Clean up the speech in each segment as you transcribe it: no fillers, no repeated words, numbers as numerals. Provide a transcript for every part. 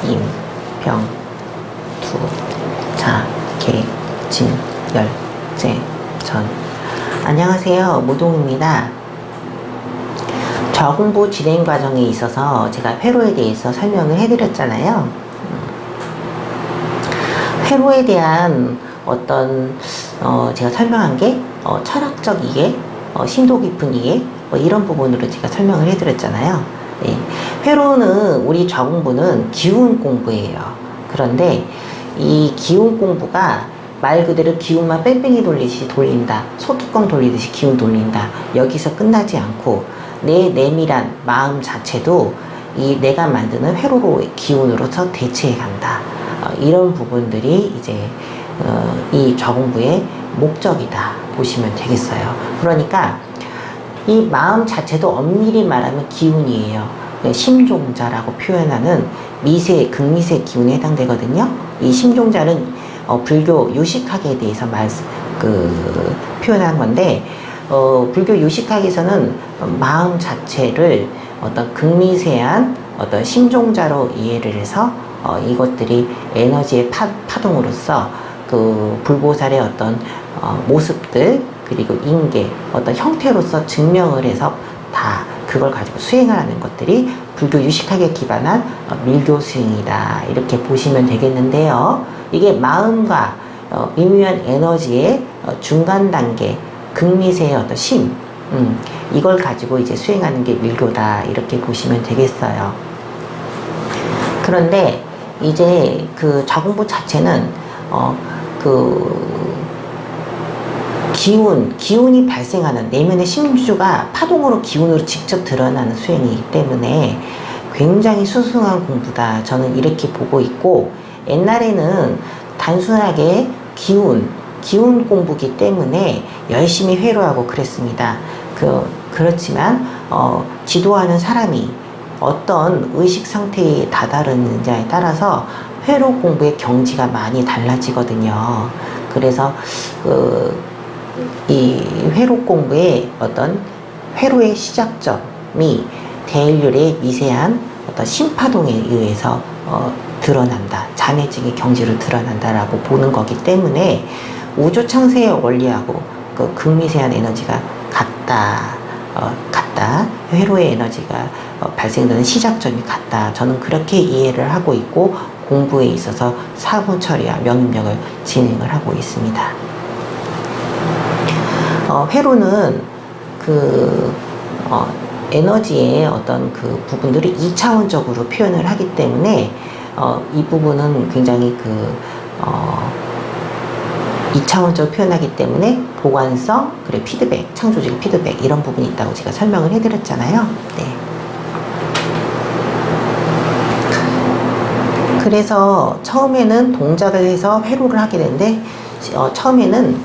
임, 병, 두, 자, 개, 진, 열, 재, 전. 안녕하세요. 모동입니다. 저공부 진행 과정에 있어서 제가 회로에 대해서 설명을 해드렸잖아요. 회로에 대한 어떤 제가 설명한 게 철학적 이해, 심도 깊은 이해 이런 부분으로 제가 설명을 해드렸잖아요. 네. 회로는 우리 저공부는 기운 공부예요. 그런데 이 기운 공부가 말 그대로 기운만 뺑뺑이 돌리듯이 돌린다, 소뚜껑 돌리듯이 기운 돌린다, 여기서 끝나지 않고 내 내밀한 마음 자체도 이 내가 만드는 회로로의 기운으로서 대체해 간다. 이런 부분들이 이제 이 저공부의 목적이다 보시면 되겠어요. 그러니까 이 마음 자체도 엄밀히 말하면 기운이에요. 심종자라고 표현하는 미세, 극미세 기운에 해당되거든요. 이 심종자는 불교 요식학에 대해서 표현한 건데, 불교 요식학에서는 마음 자체를 어떤 극미세한 어떤 심종자로 이해를 해서 이것들이 에너지의 파동으로서 그 불보살의 어떤 모습들 그리고 인계 어떤 형태로서 증명을 해서 다 그걸 가지고 수행을 하는 것들이 불교 유식학에 기반한 밀교 수행이다 이렇게 보시면 되겠는데요. 이게 마음과 미묘한 에너지의 중간 단계 극미세의 어떤 심 이걸 가지고 이제 수행하는 게 밀교다 이렇게 보시면 되겠어요. 그런데 이제 그 저공부 자체는 기운이 발생하는 내면의 심주가 파동으로 기운으로 직접 드러나는 수행이기 때문에 굉장히 수승한 공부다. 저는 이렇게 보고 있고, 옛날에는 단순하게 기운 공부기 때문에 열심히 회로하고 그랬습니다. 그렇지만 지도하는 사람이 어떤 의식 상태에 다다르느냐에 따라서 회로 공부의 경지가 많이 달라지거든요. 그래서 이 회로 공부의 어떤 회로의 시작점이 대일률의 미세한 어떤 심파동에 의해서 드러난다. 잔해증의 경지로 드러난다라고 보는 거기 때문에 우주 창세의 원리하고 그 극미세한 에너지가 같다. 회로의 에너지가 발생되는 시작점이 같다. 저는 그렇게 이해를 하고 있고 공부에 있어서 사후 처리와 명입력을 진행을 하고 있습니다. 회로는 에너지의 어떤 그 부분들을 2차원적으로 표현을 하기 때문에 이 부분은 굉장히 2차원적으로 표현하기 때문에 보관성, 그리고 피드백, 창조적 피드백 이런 부분이 있다고 제가 설명을 해드렸잖아요. 네. 그래서 처음에는 동작을 해서 회로를 하게 되는데 처음에는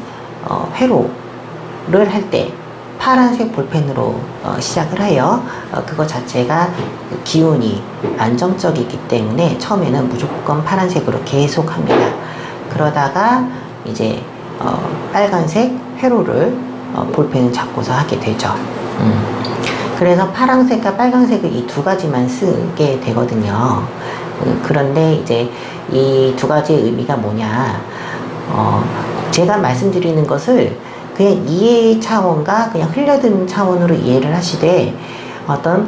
회로를 할 때 파란색 볼펜으로 시작을 해요. 그거 자체가 기운이 안정적이기 때문에 처음에는 무조건 파란색으로 계속 합니다. 그러다가 이제 빨간색 회로를 볼펜을 잡고서 하게 되죠. 그래서 파란색과 빨간색을 이 두 가지만 쓰게 되거든요. 그런데 이제 이 두 가지의 의미가 뭐냐, 제가 말씀드리는 것을 그냥 이해의 차원과 그냥 흘려드는 차원으로 이해를 하시되 어떤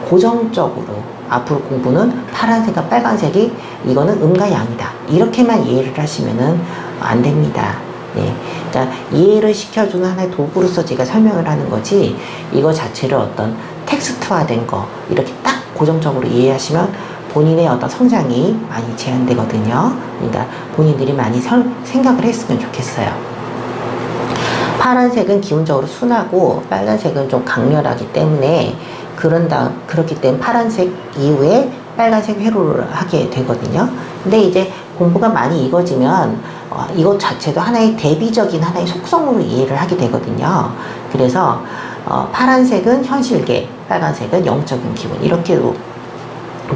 고정적으로 앞으로 공부는 파란색과 빨간색이 이거는 음과 양이다 이렇게만 이해를 하시면은 안 됩니다. 네. 그러니까 이해를 시켜주는 하나의 도구로서 제가 설명을 하는 거지 이거 자체를 어떤 텍스트화된 거 이렇게 딱 고정적으로 이해하시면 본인의 어떤 성장이 많이 제한되거든요. 그러니까 본인들이 많이 생각을 했으면 좋겠어요. 파란색은 기본적으로 순하고 빨간색은 좀 강렬하기 때문에 그렇기 때문에 파란색 이후에 빨간색 회로를 하게 되거든요. 근데 이제 공부가 많이 이루어지면 이것 자체도 하나의 대비적인 하나의 속성으로 이해를 하게 되거든요. 그래서 파란색은 현실계, 빨간색은 영적인 기분 이렇게도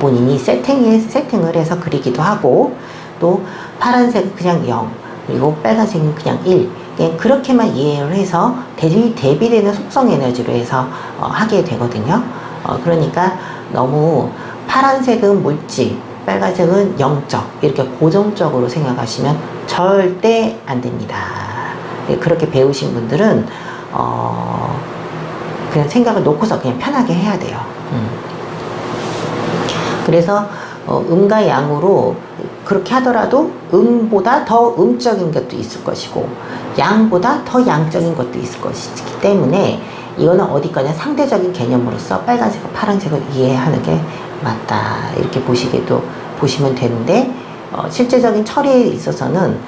본인이 세팅을 해서 그리기도 하고, 또 파란색은 그냥 0 그리고 빨간색은 그냥 1 그렇게만 이해를 해서 대비되는 속성 에너지로 해서 하게 되거든요. 그러니까 너무 파란색은 물질, 빨간색은 영적, 이렇게 고정적으로 생각하시면 절대 안 됩니다. 그렇게 배우신 분들은 그냥 생각을 놓고서 그냥 편하게 해야 돼요. 그래서 음과 양으로 그렇게 하더라도 음보다 더 음적인 것도 있을 것이고 양보다 더 양적인 것도 있을 것이기 때문에 이거는 어디까지 상대적인 개념으로서 빨간색과 파란색을 이해하는 게 맞다, 이렇게 보시면 되는데, 실제적인 처리에 있어서는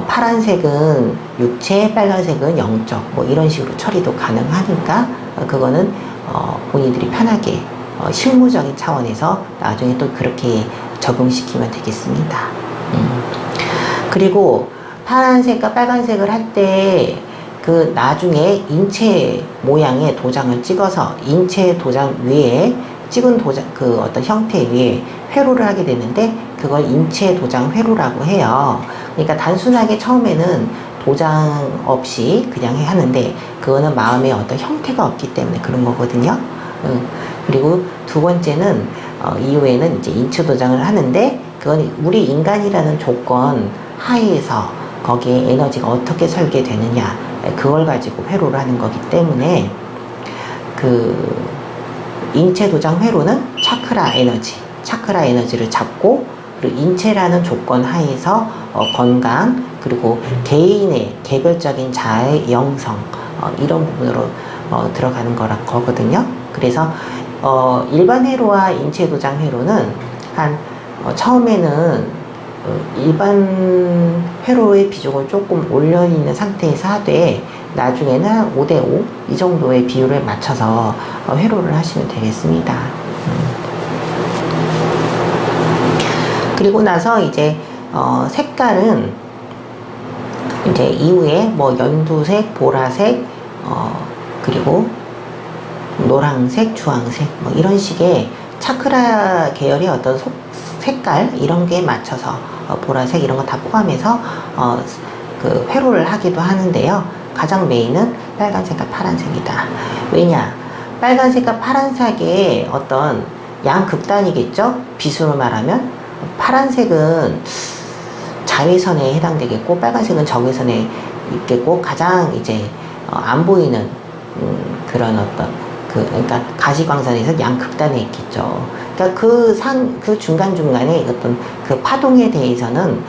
파란색은 육체, 빨간색은 영적, 뭐 이런 식으로 처리도 가능하니까 그거는 본인들이 편하게 실무적인 차원에서 나중에 또 그렇게 적용시키면 되겠습니다. 그리고 파란색과 빨간색을 할 때 그 나중에 인체 모양의 도장을 찍어서 인체 도장 위에 찍은 도장, 그 어떤 형태 위에 회로를 하게 되는데 그걸 인체 도장 회로라고 해요. 그러니까 단순하게 처음에는 도장 없이 그냥 하는데 그거는 마음에 어떤 형태가 없기 때문에 그런 거거든요. 그리고 두 번째는 이후에는 이제 인체 도장을 하는데 그건 우리 인간이라는 조건 하에서 거기에 에너지가 어떻게 설계되느냐, 그걸 가지고 회로를 하는 거기 때문에 그 인체 도장 회로는 차크라 에너지를 잡고, 그리고 인체라는 조건 하에서 건강, 그리고 개인의 개별적인 자아의 영성, 이런 부분으로 들어가는 거거든요. 그래서 일반 회로와 인체 도장 회로는 처음에는 일반 회로의 비중을 조금 올려있는 상태에서 하되 나중에는 한 5대5 이 정도의 비율에 맞춰서 회로를 하시면 되겠습니다. 그리고 나서 이제 색깔은 이제 이후에 뭐 연두색, 보라색, 그리고 노란색, 주황색, 뭐 이런 식의 차크라 계열의 어떤 색깔 이런 게 맞춰서 보라색 이런 거 다 포함해서 그 회로를 하기도 하는데요. 가장 메인은 빨간색과 파란색이다. 왜냐? 빨간색과 파란색의 어떤 양극단이겠죠? 비수로 말하면 파란색은 자외선에 해당되겠고 빨간색은 적외선에 있겠고 가장 이제 안 보이는 그런 어떤 그러니까 가시광선에서 양극단에 있겠죠. 그러니까 그 중간중간에 어떤 그 파동에 대해서는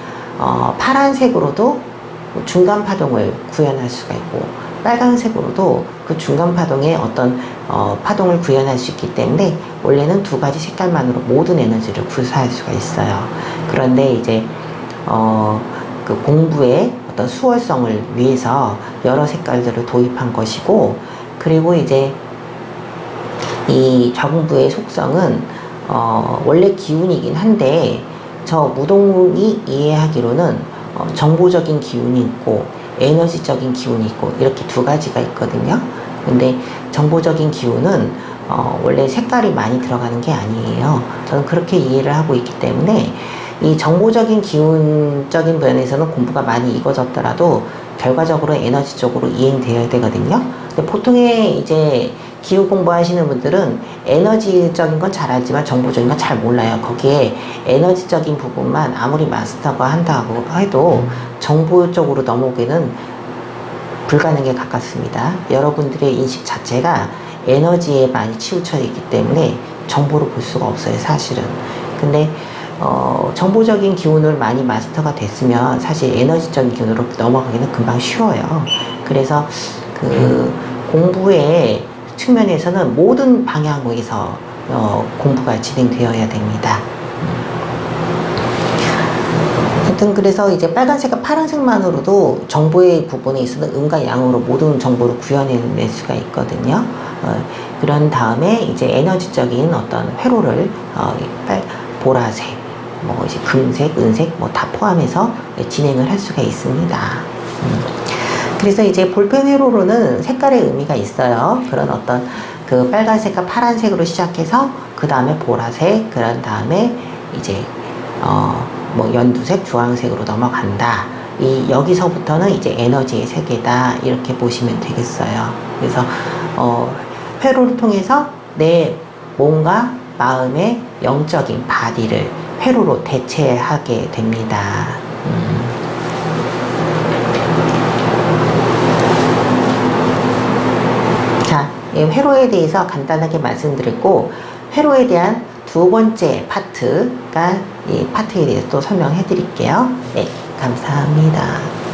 파란색으로도 중간 파동을 구현할 수가 있고 빨간색으로도 그 중간 파동의 어떤 파동을 구현할 수 있기 때문에 원래는 두 가지 색깔만으로 모든 에너지를 구사할 수가 있어요. 그런데 이제 그 공부의 어떤 수월성을 위해서 여러 색깔들을 도입한 것이고, 그리고 이제 이 정부의 속성은 원래 기운이긴 한데 저 무동이 이해하기로는 정보적인 기운이 있고 에너지적인 기운이 있고 이렇게 두 가지가 있거든요. 근데 정보적인 기운은 원래 색깔이 많이 들어가는 게 아니에요. 저는 그렇게 이해를 하고 있기 때문에 이 정보적인 기운적인 면에서는 공부가 많이 이루어졌더라도 결과적으로 에너지적으로 이행되어야 되거든요. 근데 보통의 이제 기후 공부하시는 분들은 에너지적인 건 잘 알지만 정보적인 건 잘 몰라요. 거기에 에너지적인 부분만 아무리 마스터가 한다고 해도 정보적으로 넘어오기는 불가능에 가깝습니다. 여러분들의 인식 자체가 에너지에 많이 치우쳐 있기 때문에 정보를 볼 수가 없어요, 사실은. 근데 정보적인 기운을 많이 마스터가 됐으면 사실 에너지적인 기운으로 넘어가기는 금방 쉬워요. 그래서 그 공부의 측면에서는 모든 방향에서 공부가 진행되어야 됩니다. 하여튼 그래서 이제 빨간색과 파란색만으로도 정보의 부분에 있어서 음과 양으로 모든 정보를 구현해낼 수가 있거든요. 그런 다음에 이제 에너지적인 어떤 회로를 보라색, 뭐 이제 금색, 은색 뭐 다 포함해서 진행을 할 수가 있습니다. 그래서 이제 볼펜 회로로는 색깔의 의미가 있어요. 그런 어떤 그 빨간색과 파란색으로 시작해서 그 다음에 보라색, 그런 다음에 이제 뭐 연두색, 주황색으로 넘어간다. 여기서부터는 이제 에너지의 세계다, 이렇게 보시면 되겠어요. 그래서 회로를 통해서 내 몸과 마음의 영적인 바디를 회로로 대체하게 됩니다. 자, 이 회로에 대해서 간단하게 말씀드렸고, 회로에 대한 두 번째 파트가 이 파트에 대해서 또 설명해 드릴게요. 네, 감사합니다.